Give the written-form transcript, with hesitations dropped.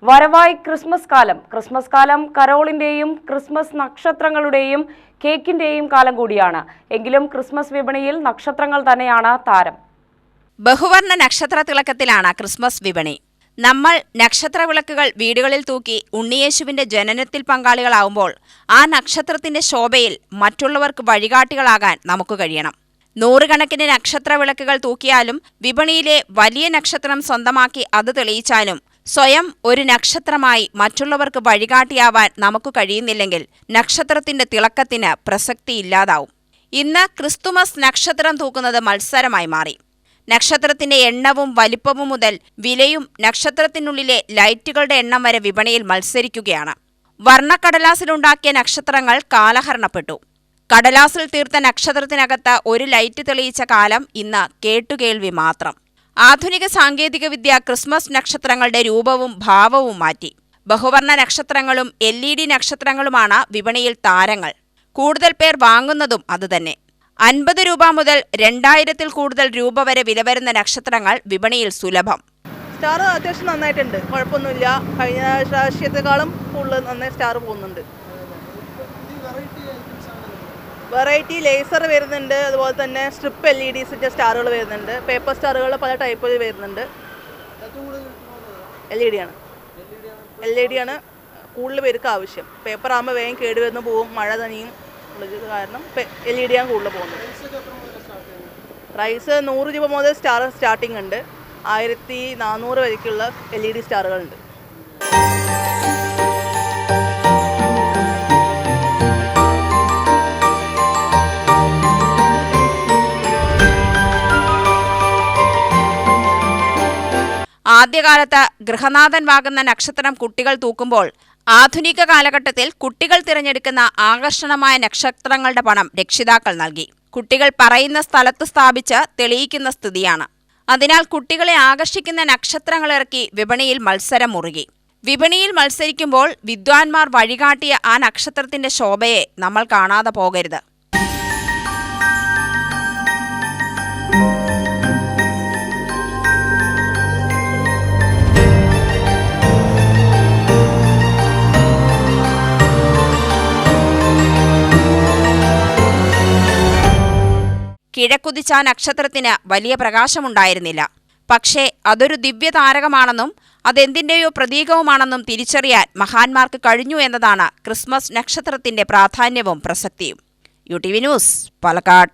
വരവായി ക്രിസ്മസ് കാലം കരോളിന്റെയും ക്രിസ്മസ് നക്ഷത്രങ്ങളുടെയും കേക്കിന്റെയും കാലം കൂടിയാണ്. എങ്കിലും ക്രിസ്മസ് വിപണിയിൽ നക്ഷത്രങ്ങൾ തന്നെയാണ് താരം. ബഹുവർണ്ണ നക്ഷത്ര തിളക്കത്തിലാണ് ക്രിസ്മസ് വിപണി. നമ്മൾ നക്ഷത്രവിളക്കുകൾ വീടുകളിൽ തൂക്കി ഉണ്ണിയേശുവിന്റെ ജനനത്തിൽ പങ്കാളികളാവുമ്പോൾ ആ നക്ഷത്രത്തിന്റെ ശോഭയിൽ മറ്റുള്ളവർക്ക് വഴികാട്ടികളാകാൻ നമുക്ക് കഴിയണം. നൂറുകണക്കിന് നക്ഷത്രവിളക്കുകൾ തൂക്കിയാലും വിപണിയിലെ വലിയ നക്ഷത്രം സ്വന്തമാക്കി അത് തെളിയിച്ചാലും സ്വയം ഒരു നക്ഷത്രമായി മറ്റുള്ളവർക്ക് വഴികാട്ടിയാവാൻ നമുക്ക് കഴിയുന്നില്ലെങ്കിൽ നക്ഷത്രത്തിന്റെ തിളക്കത്തിന് പ്രസക്തിയില്ലാതാവും. ഇന്ന് ക്രിസ്തുമസ് നക്ഷത്രം തൂക്കുന്നത് മത്സരമായി മാറി. നക്ഷത്രത്തിന്റെ എണ്ണവും വലിപ്പവും മുതൽ വിലയും നക്ഷത്രത്തിനുള്ളിലെ ലൈറ്റുകളുടെ എണ്ണം വരെ വിപണിയിൽ മത്സരിക്കുകയാണ്. വർണ്ണക്കടലാസിലുണ്ടാക്കിയ നക്ഷത്രങ്ങൾ കാലഹരണപ്പെട്ടു. കടലാസിൽ തീർത്ത നക്ഷത്രത്തിനകത്ത് ഒരു ലൈറ്റ് തെളിയിച്ച കാലം ഇന്ന് കേട്ടുകേൾവി മാത്രം. ആധുനിക സാങ്കേതികവിദ്യ ക്രിസ്മസ് നക്ഷത്രങ്ങളുടെ രൂപവും ഭാവവും മാറ്റി. ബഹുവർണ്ണ നക്ഷത്രങ്ങളും LED നക്ഷത്രങ്ങളുമാണ് വിപണിയിൽ താരങ്ങൾ. കൂടുതൽ പേർ വാങ്ങുന്നതും അതുതന്നെ. 50 രൂപ മുതൽ 2000-ൽ കൂടുതൽ രൂപ വരെ വില വരുന്ന നക്ഷത്രങ്ങൾ വിപണിയിൽ സുലഭം. സ്റ്റാർ അത്യാവശ്യം നന്നായിട്ടുണ്ട്, കുഴപ്പമൊന്നുമില്ല. കഴിഞ്ഞ പ്രാവശ്യത്തെക്കാളും കൂടുതൽ നന്നായി സ്റ്റാർ പോകുന്നുണ്ട്. വെറൈറ്റി ലേസർ വരുന്നുണ്ട്, അതുപോലെ തന്നെ സ്ട്രിപ്പ് LEDസിൻ്റെ സ്റ്റാറുകൾ വരുന്നുണ്ട്. പേപ്പർ സ്റ്റാറുകൾ പല ടൈപ്പിൽ വരുന്നുണ്ട്. LED ആണ് കൂടുതൽ പേർക്ക് ആവശ്യം. പേപ്പർ ആകുമ്പോൾ വേഗം കേടുവരുന്ന പോവും, മഴ തനിയും ഉള്ളത് കാരണം LED ആണ് കൂടുതൽ പോകുന്നത്. പ്രൈസ് 100 രൂപ മുതൽ സ്റ്റാർട്ടിംഗ് ഉണ്ട്. 1400 വരയ്ക്കുള്ള LED സ്റ്റാറുകളുണ്ട്. ആദ്യകാലത്ത് ഗൃഹനാഥൻ വാങ്ങുന്ന നക്ഷത്രം കുട്ടികൾ തൂക്കുമ്പോൾ ആധുനിക കാലഘട്ടത്തിൽ കുട്ടികൾ തിരഞ്ഞെടുക്കുന്ന ആകർഷണമായ നക്ഷത്രങ്ങളുടെ പണം രക്ഷിതാക്കൾ നൽകി. കുട്ടികൾ പറയുന്ന സ്ഥലത്ത് സ്ഥാപിച്ച് തെളിയിക്കുന്ന സ്ഥിതിയാണ്. അതിനാൽ കുട്ടികളെ ആകർഷിക്കുന്ന നക്ഷത്രങ്ങൾ ഇറക്കി വിപണിയിൽ മത്സരം മുറുകി. വിപണിയിൽ മത്സരിക്കുമ്പോൾ വിദ്വാൻമാർ വഴികാട്ടിയ ആ നക്ഷത്രത്തിന്റെ ശോഭയെ നമ്മൾ കാണാതെ പോകരുത്. കിഴക്കുതിച്ച നക്ഷത്രത്തിന് വലിയ പ്രകാശമുണ്ടായിരുന്നില്ല. പക്ഷേ അതൊരു ദിവ്യതാരകമാണെന്നും അതെന്തിൻ്റെയോ പ്രതീകവുമാണെന്നും തിരിച്ചറിയാൻ മഹാന്മാർക്ക് കഴിഞ്ഞു എന്നതാണ് ക്രിസ്മസ് നക്ഷത്രത്തിന്റെ പ്രാധാന്യവും പ്രസക്തിയും. UTV news, Palakkad.